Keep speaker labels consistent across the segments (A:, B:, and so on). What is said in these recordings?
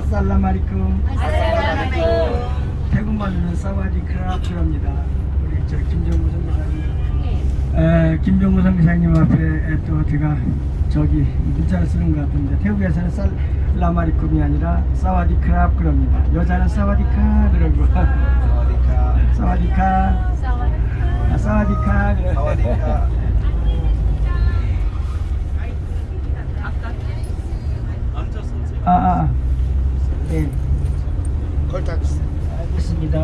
A: 아살라마리쿰. 태국말로는 사와디크랍이랍니다. 우리 저 김정구 선교사님, 김정구 선교사님 앞에 또 제가 저기 문자를 쓰는 것 같은데 태국에서는 살라마리쿰이 아니라 사와디크랍 그럽니다. 여자는 사와디카 그러고 사와디카 사와디카 그러고. 네. 알겠습니다.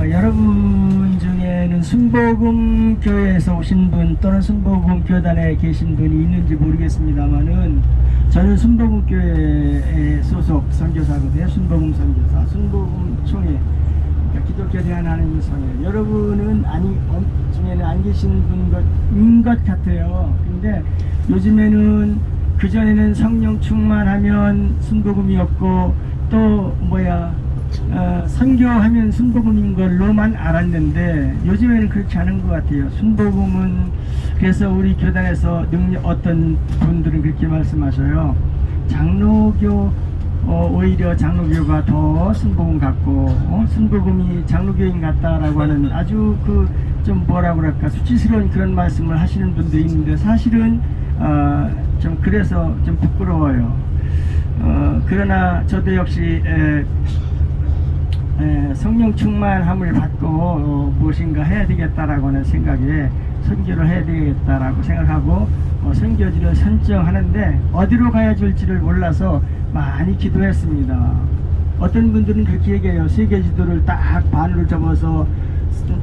A: 여러분 중에는 순복음 교회에서 오신 분 또는 순복음 교단에 계신 분이 있는지 모르겠습니다만은 저는 순복음 교회에 소속 선교사거든요. 순복음 선교사, 순복음 총회, 기독교 대한 하나님 성회. 여러분은 중에는 안 계신 분인 것 같아요. 근데 요즘에는 그전에는 성령 충만하면 순복음이었고 또 선교하면 순복음인 걸로만 알았는데 요즘에는 그렇지 않은 것 같아요. 순복음은 그래서 우리 교단에서 어떤 분들은 그렇게 말씀하셔요. 장로교 오히려 장로교가 더 순복음 같고 순복음이 장로교인 같다라고 하는 아주 좀 뭐라 그럴까 수치스러운 그런 말씀을 하시는 분도 있는데 사실은 좀 그래서 좀 부끄러워요. 그러나 저도 역시 성령 충만함을 받고 무엇인가 해야 되겠다라고 하는 생각에 선교를 해야 되겠다라고 생각하고 선교지를 선정하는데 어디로 가야 될지를 몰라서 많이 기도했습니다. 어떤 분들은 그렇게 얘기해요. 세계지도를 딱 반으로 접어서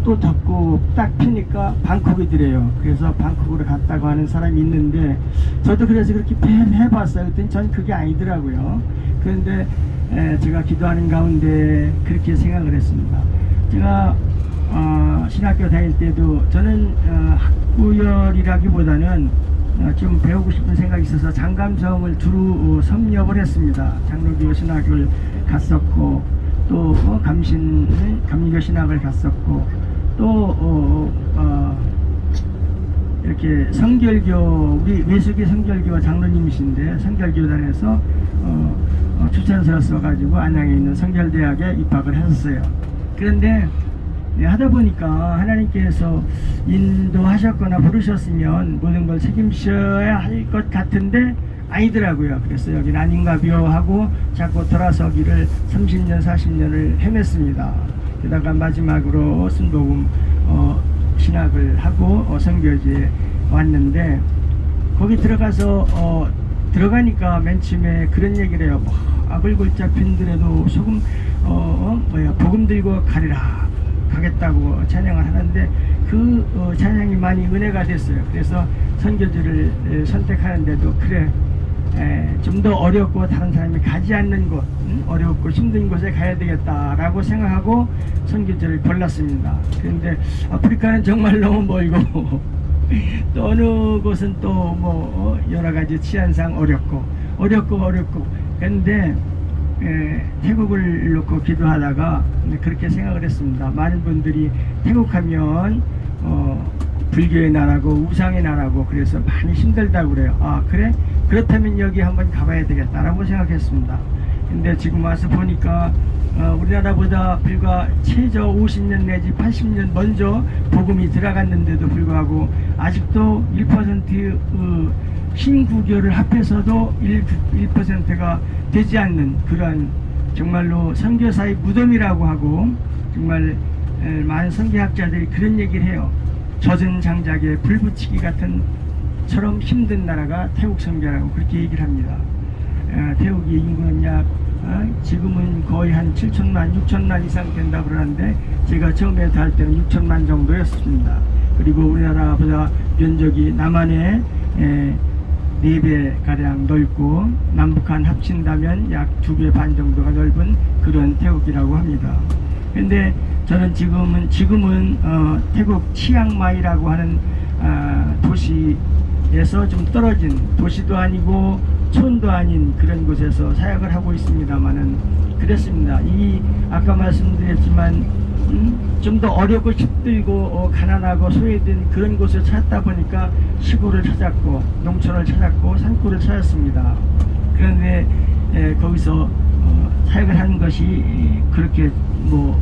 A: 또 덮고 딱 피니까 방콕이더래요. 그래서 방콕으로 갔다고 하는 사람이 있는데 저도 그래서 그렇게 해봤어요. 그랬더니 전 그게 아니더라고요. 그런데 제가 기도하는 가운데 그렇게 생각을 했습니다. 제가 신학교 다닐 때도 저는 학구열이라기보다는 좀 배우고 싶은 생각이 있어서 장감성을 두루 섭렵을 했습니다. 장로교 신학을 갔었고 또 감리교 신학을 갔었고 또 이렇게 성결교 우리 외숙의 성결교 장로님이신데 성결교단에서 추천서를 써가지고 안양에 있는 성결대학에 입학을 했었어요. 그런데 하다 보니까 하나님께서 인도하셨거나 부르셨으면 모든 걸 책임져야 할 것 같은데 아니더라고요. 그래서 여긴 아닌가벼 하고 자꾸 돌아서기를 30년 40년을 헤맸습니다. 게다가 마지막으로 순복음 신학을 하고 선교지에 왔는데 거기 들어가서 들어가니까 맨 처음에 그런 얘기를 해요. 악을 골자 핀들에도 소금 복음 들고 가리라 가겠다고 찬양을 하는데 그 찬양이 많이 은혜가 됐어요. 그래서 선교지를 선택하는데도 그래 좀 더 어렵고 다른 사람이 가지 않는 곳 어렵고 힘든 곳에 가야 되겠다라고 생각하고 선교지를 골랐습니다. 그런데 아프리카는 정말 너무 멀고 또 어느 곳은 또 여러 가지 치안상 어렵고 그런데 태국을 놓고 기도하다가 그렇게 생각을 했습니다. 많은 분들이 태국하면 불교의 나라고 우상의 나라고 그래서 많이 힘들다고 그래요. 그래? 그렇다면 여기 한번 가봐야 되겠다라고 생각했습니다. 근데 지금 와서 보니까 우리나라보다 불과 최저 50년 내지 80년 먼저 복음이 들어갔는데도 불구하고 아직도 1% 신구교를 합해서도 1%가 되지 않는 그러한 정말로 선교사의 무덤이라고 하고 정말 많은 선교학자들이 그런 얘기를 해요. 젖은 장작에 불 붙이기 같은 처럼 힘든 나라가 태국 선교라고 그렇게 얘기를 합니다. 태국의 인구는 약 지금은 거의 한 7천만 6천만 이상 된다고 그러는데 제가 처음에 할 때는 6천만 정도였습니다. 그리고 우리나라보다 면적이 남한의 4배가량 넓고 남북한 합친다면 약 2배 반 정도가 넓은 그런 태국이라고 합니다. 근데 저는 지금은 태국 치앙마이라고 하는 도시에서 좀 떨어진 도시도 아니고 촌도 아닌 그런 곳에서 사역을 하고 있습니다만은 그렇습니다. 아까 말씀드렸지만 좀 더 어렵고 힘들고 가난하고 소외된 그런 곳을 찾다 보니까 시골을 찾았고 농촌을 찾았고 산골을 찾았습니다. 그런데 거기서 사역을 하는 것이 그렇게 뭐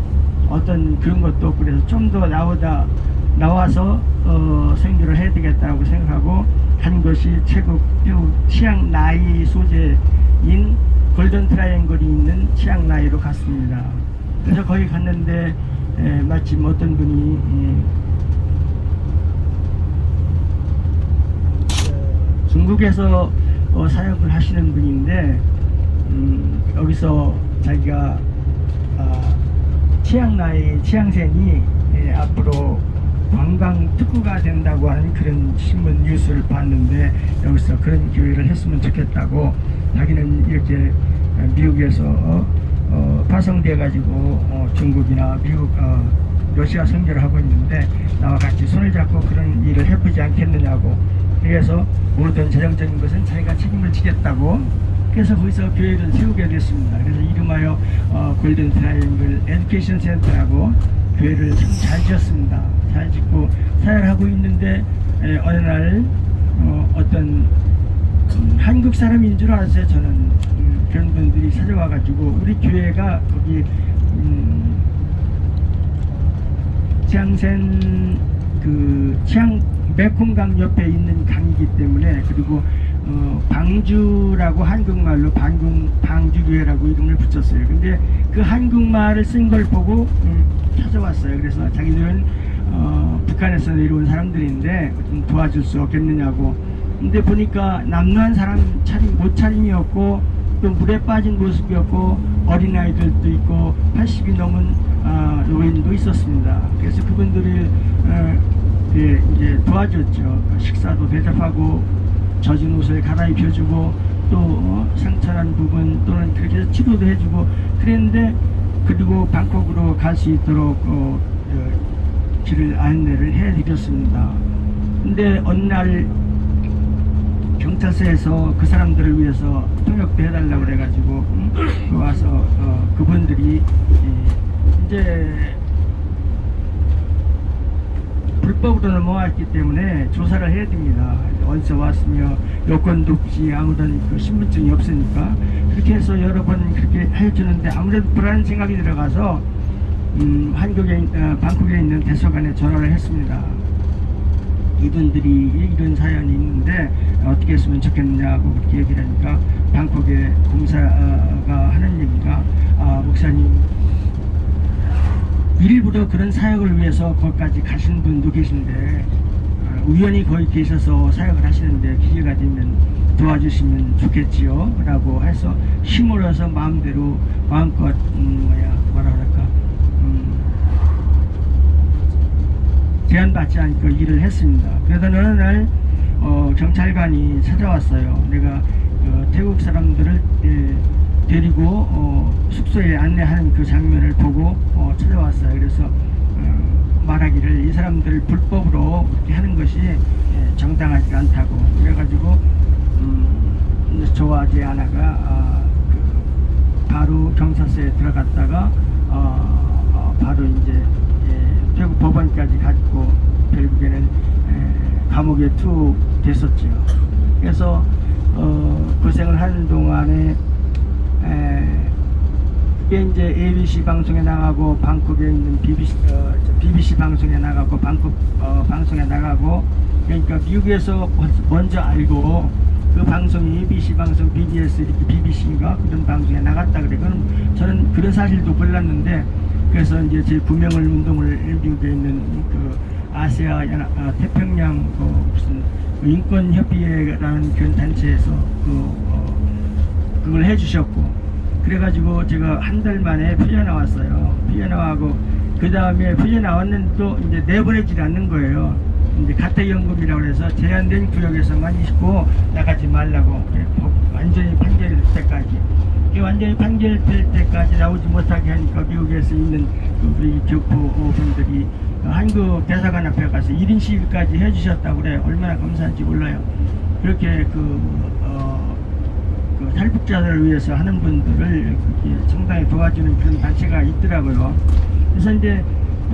A: 어떤 그런 것도 없고 그래서 좀 더 나와서 선교를 해야 되겠다고 생각하고 한 것이 태국 치앙라이 소재인 골든 트라이앵글이 있는 치앙라이로 갔습니다. 그래서 거기 갔는데 마침 어떤 분이 중국에서 사역을 하시는 분인데 여기서 자기가 치앙센이 앞으로 관광 특구가 된다고 하는 그런 신문 뉴스를 봤는데 여기서 그런 기회를 했으면 좋겠다고 자기는 이렇게 미국에서 파송돼 가지고 중국이나 미국 러시아 선교를 하고 있는데 나와 같이 손을 잡고 그런 일을 해보지 않겠느냐고 그래서 모든 재정적인 것은 자기가 책임을 지겠다고 그래서 거기서 교회를 세우게 됐습니다. 그래서 이름하여 골든 트라이앵글 에듀케이션 센터라고 교회를 참 잘 지었습니다. 잘 짓고 사역하고 있는데 어느 날 어떤 한국 사람인 줄 알았어요. 저는 그런 분들이 찾아와가지고 우리 교회가 거기 치앙센 치앙 메콩강 옆에 있는 강이기 때문에 그리고 방주라고 한국말로 방주교회라고 이름을 붙였어요. 근데 그 한국말을 쓴 걸 보고 찾아왔어요. 그래서 자기들은 북한에서 내려온 사람들인데 좀 도와줄 수 없겠느냐고. 근데 보니까 남루한 사람 옷차림이었고 또 물에 빠진 모습이었고 어린아이들도 있고 80이 넘은 노인도 있었습니다. 그래서 그분들을 이제 도와줬죠. 식사도 대접하고 젖은 옷을 갈아입혀주고 또 상처난 부분 또는 그렇게 해서 치료도 해주고 그랬는데 그리고 방콕으로 갈 수 있도록 길을 안내를 해드렸습니다. 근데 어느 날 경찰서에서 그 사람들을 위해서 통역도 해달라고 그래가지고 와서 그분들이 이제 불법으로 넘어왔기 때문에 조사를 해야 됩니다. 어디서 왔으며 여권도 없이 아무런 신분증이 없으니까 그렇게 해서 여러 번 그렇게 해주는데 아무래도 불안한 생각이 들어가서 방콕에 있는 대사관에 전화를 했습니다. 이분들이 이런 사연이 있는데 어떻게 했으면 좋겠느냐고 그렇게 얘기를 하니까 방콕의 공사가 하는 얘기가 목사님 일부러 그런 사역을 위해서 거기까지 가신 분도 계신데 우연히 거기 계셔서 사역을 하시는데 기회가 되면 도와주시면 좋겠지요 라고 해서 힘을 얻어서 마음대로 마음껏 뭐라 그럴까 제한받지 않고 일을 했습니다. 그러다 어느 날 경찰관이 찾아왔어요. 내가 태국 사람들을 데리고 숙소에 안내하는 그 장면을 보고 찾아왔어요. 그래서 말하기를 이 사람들을 불법으로 그렇게 하는 것이 정당하지 않다고 그래가지고 저와 제 아내가 바로 경찰서에 들어갔다가 바로 이제 태국 법원까지 갔고 결국에는 감옥에 투옥됐었죠. 그래서 고생을 하는 동안에 그게 이제 ABC 방송에 나가고 방콕에 있는 BBC 방송에 나가고 방콕 방송에 나가고 그러니까 미국에서 먼저 알고 그 방송이 ABC 방송, BBS 이렇게 BBC인가 그런 방송에 나갔다 그래. 그럼 저는 그런 사실도 몰랐는데 그래서 이제 제 구명을 운동을 미국에 있는 그 아시아 태평양 무슨 인권협의회라는 그런 단체에서 그걸 해주셨고 그래가지고 제가 한 달 만에 풀려 나왔어요. 풀려 나와고 그 다음에 풀려 나왔는데 또 이제 내보내질 않는 거예요. 이제 가택연금이라고 해서 제한된 구역에서만 있고 나가지 말라고 완전히 판결될 때까지. 완전히 판결될 때까지 나오지 못하게 하니까 미국에서 있는 우리 교포분들이 한국 대사관 앞에 가서 1인 시위까지 해주셨다고 그래요. 얼마나 감사한지 몰라요. 그렇게 탈북자들을 위해서 하는 분들을 상당히 도와주는 그런 단체가 있더라고요. 그래서 이제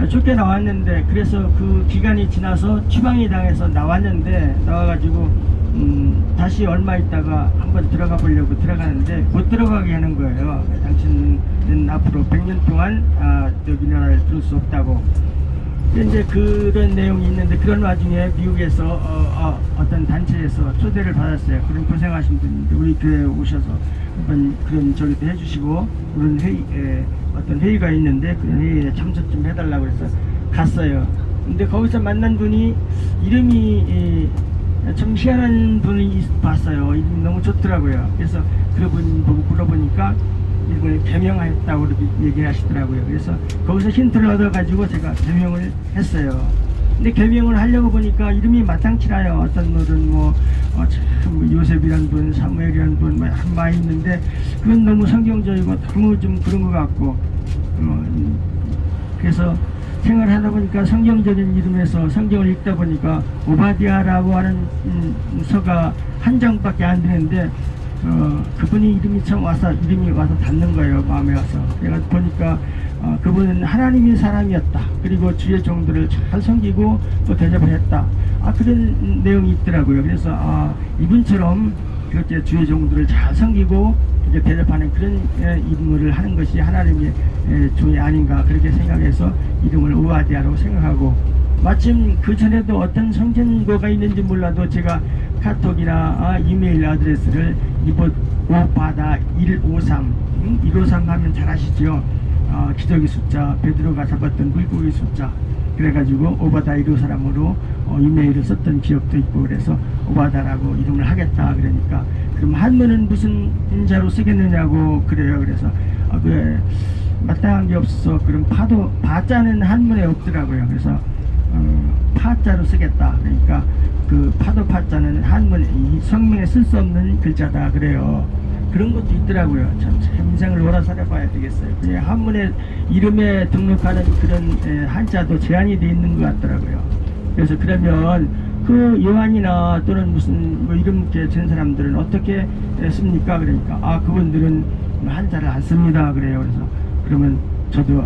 A: 쫓겨나왔는데, 그래서 그 기간이 지나서 추방이 당해서 나와가지고 다시 얼마 있다가 한번 들어가 보려고 들어가는데 못 들어가게 하는 거예요. 당신은 앞으로 100년 동안 여기 나라를 들을 수 없다고. 이제 그런 내용이 있는데, 그런 와중에 미국에서 어떤 단체에서 초대를 받았어요. 그런 고생하신 분인데 우리 교회에 오셔서 한번 그런 저기도 해주시고, 그런 어떤 회의가 있는데 그런 회의에 참석 좀 해달라고 해서 갔어요. 근데 거기서 만난 분이 이름이 좀 희한한 분이 봤어요. 이름이 너무 좋더라고요. 그래서 그분 보고 물어보니까 이걸 개명하였다고 그렇게 얘기하시더라고요. 그래서 거기서 힌트를 얻어가지고 제가 개명을 했어요. 근데 개명을 하려고 보니까 이름이 마땅치라요. 어떤 분은 참 요셉이라는 분, 사무엘이라는 분 많이 있는데, 그건 너무 성경적이고 너무 좀 그런 것 같고, 그래서 생활하다 보니까 성경적인 이름에서 성경을 읽다 보니까 오바디아라고 하는 서가 한 장밖에 안 되는데, 그분이 이름이 와서 닿는 거예요. 마음에 와서. 내가 보니까 그분은 하나님의 사람이었다. 그리고 주의 종들을 잘 섬기고 또 대접했다. 그런 내용이 있더라고요. 그래서 이분처럼 그렇게 주의 종들을 잘 섬기고 이렇게 대접하는 그런 임무를 하는 것이 하나님의 종이 아닌가, 그렇게 생각해서 이름을 오바디아라고 생각하고, 마침 그 전에도 어떤 성전고가 있는지 몰라도 제가 카톡이나 이메일 아드레스를 오바다 153 153 하면 잘 아시죠? 기저귀 숫자, 베드로가 잡았던 물고기 숫자, 그래가지고 오바다 153으로 이메일을 썼던 기억도 있고, 그래서 오바다라고 이름을 하겠다. 그러니까 그럼 한문은 무슨 인자로 쓰겠느냐고 그래요. 그래서 왜 마땅한 게 없어서, 그럼 파자는 한문에 없더라고요. 그래서 파자로 쓰겠다. 그러니까 그 파자는 한문 성명에 쓸 수 없는 글자다 그래요. 그런 것도 있더라고요. 참 인생을 오라 살아봐야 되겠어요. 그냥 한문에 이름에 등록하는 그런 한자도 제한이 돼 있는 것 같더라고요. 그래서 그러면 그 요한이나 또는 무슨 이름 된 사람들은 어떻게 씁니까? 그러니까 그분들은 한자를 안 씁니다 그래요. 그래서 그러면 저도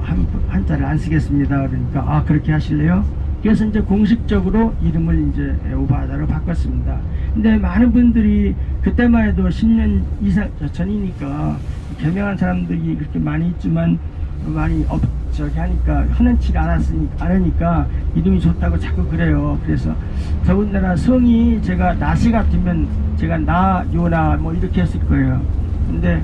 A: 한자를 안 쓰겠습니다. 그러니까 그렇게 하실래요? 그래서 이제 공식적으로 이름을 이제 오바다로 바꿨습니다. 근데 많은 분들이 그때만 해도 10년 이상 전이니까 개명한 사람들이 그렇게 많이 있지만 많이 하니까 흔한치 않으니까 이름이 좋다고 자꾸 그래요. 그래서 더군다나 성이 제가 나시 같으면 제가 요나 이렇게 했을 거예요. 근데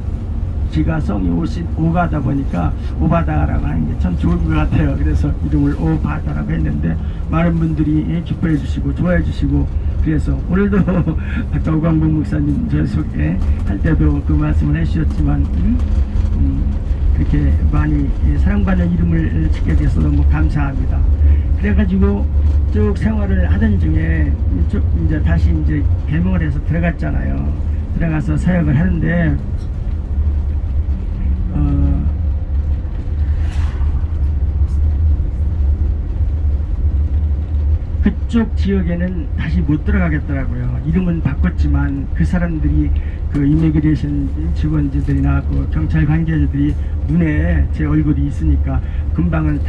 A: 제가 성이 오가다 보니까 오바다라고 하는 게 참 좋은 것 같아요. 그래서 이름을 오바다라고 했는데 많은 분들이 기뻐해 주시고 좋아해 주시고, 그래서 오늘도 아까 오광복 목사님 저 소개 할 때도 그 말씀을 해주셨지만 그렇게 많이 사랑받는 이름을 짓게 돼서 너무 감사합니다. 그래가지고 쭉 생활을 하던 중에 이제 다시 개명을 해서 들어갔잖아요. 들어가서 사역을 하는데 그쪽 지역에는 다시 못 들어가겠더라고요. 이름은 바꿨지만 그 사람들이 그 이미그레이션 직원들이나 그 경찰 관계자들이 눈에 제 얼굴이 있으니까 금방은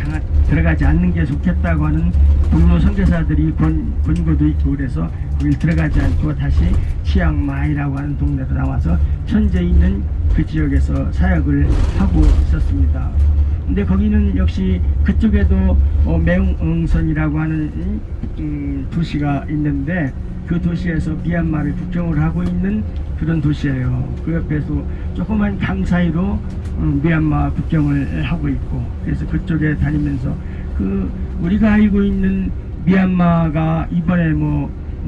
A: 들어가지 않는 게 좋겠다고 하는 동료 선교사들이 권고도 있고, 그래서 거기 들어가지 않고 다시 치앙마이라고 하는 동네로 나와서 현재 있는 그 지역에서 사역을 하고 있었습니다. 근데 거기는 역시 그쪽에도 매웅성이라고 하는 도시가 있는데, 그 도시에서 미얀마를 국경을 하고 있는 그런 도시예요. 그 옆에서 조그만 강 사이로 미얀마 국경을 하고 있고, 그래서 그쪽에 다니면서 우리가 알고 있는 미얀마가 이번에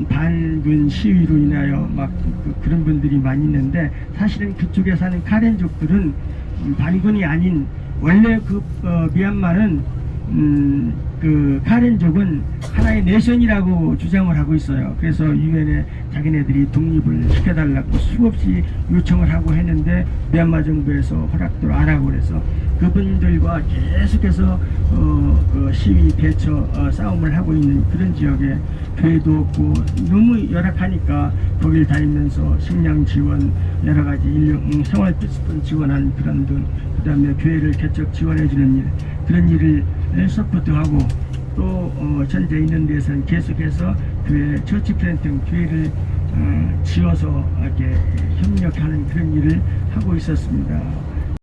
A: 반군 시위로 인하여 그런 분들이 많이 있는데, 사실은 그쪽에 사는 카렌족들은 반군이 아닌, 원래 미얀마는 그 카렌족은 하나의 내션이라고 주장을 하고 있어요. 그래서 유엔에 자기네들이 독립을 시켜달라고 수없이 요청을 하고 했는데 미얀마 정부에서 허락도 안 하고, 그래서 그분들과 계속해서 그 시위 대처 싸움을 하고 있는 그런 지역에 교회도 없고 너무 열악하니까 거길 다니면서 식량 지원, 여러 가지 생활 필수품 지원한 그런 돈, 그 다음에 교회를 개척 지원해주는 일, 그런 일을 서포트하고 또 현재 있는 데서는 계속해서 교회 처치 플랜팅 교회를 지어서 이렇게 협력하는 그런 일을 하고 있었습니다.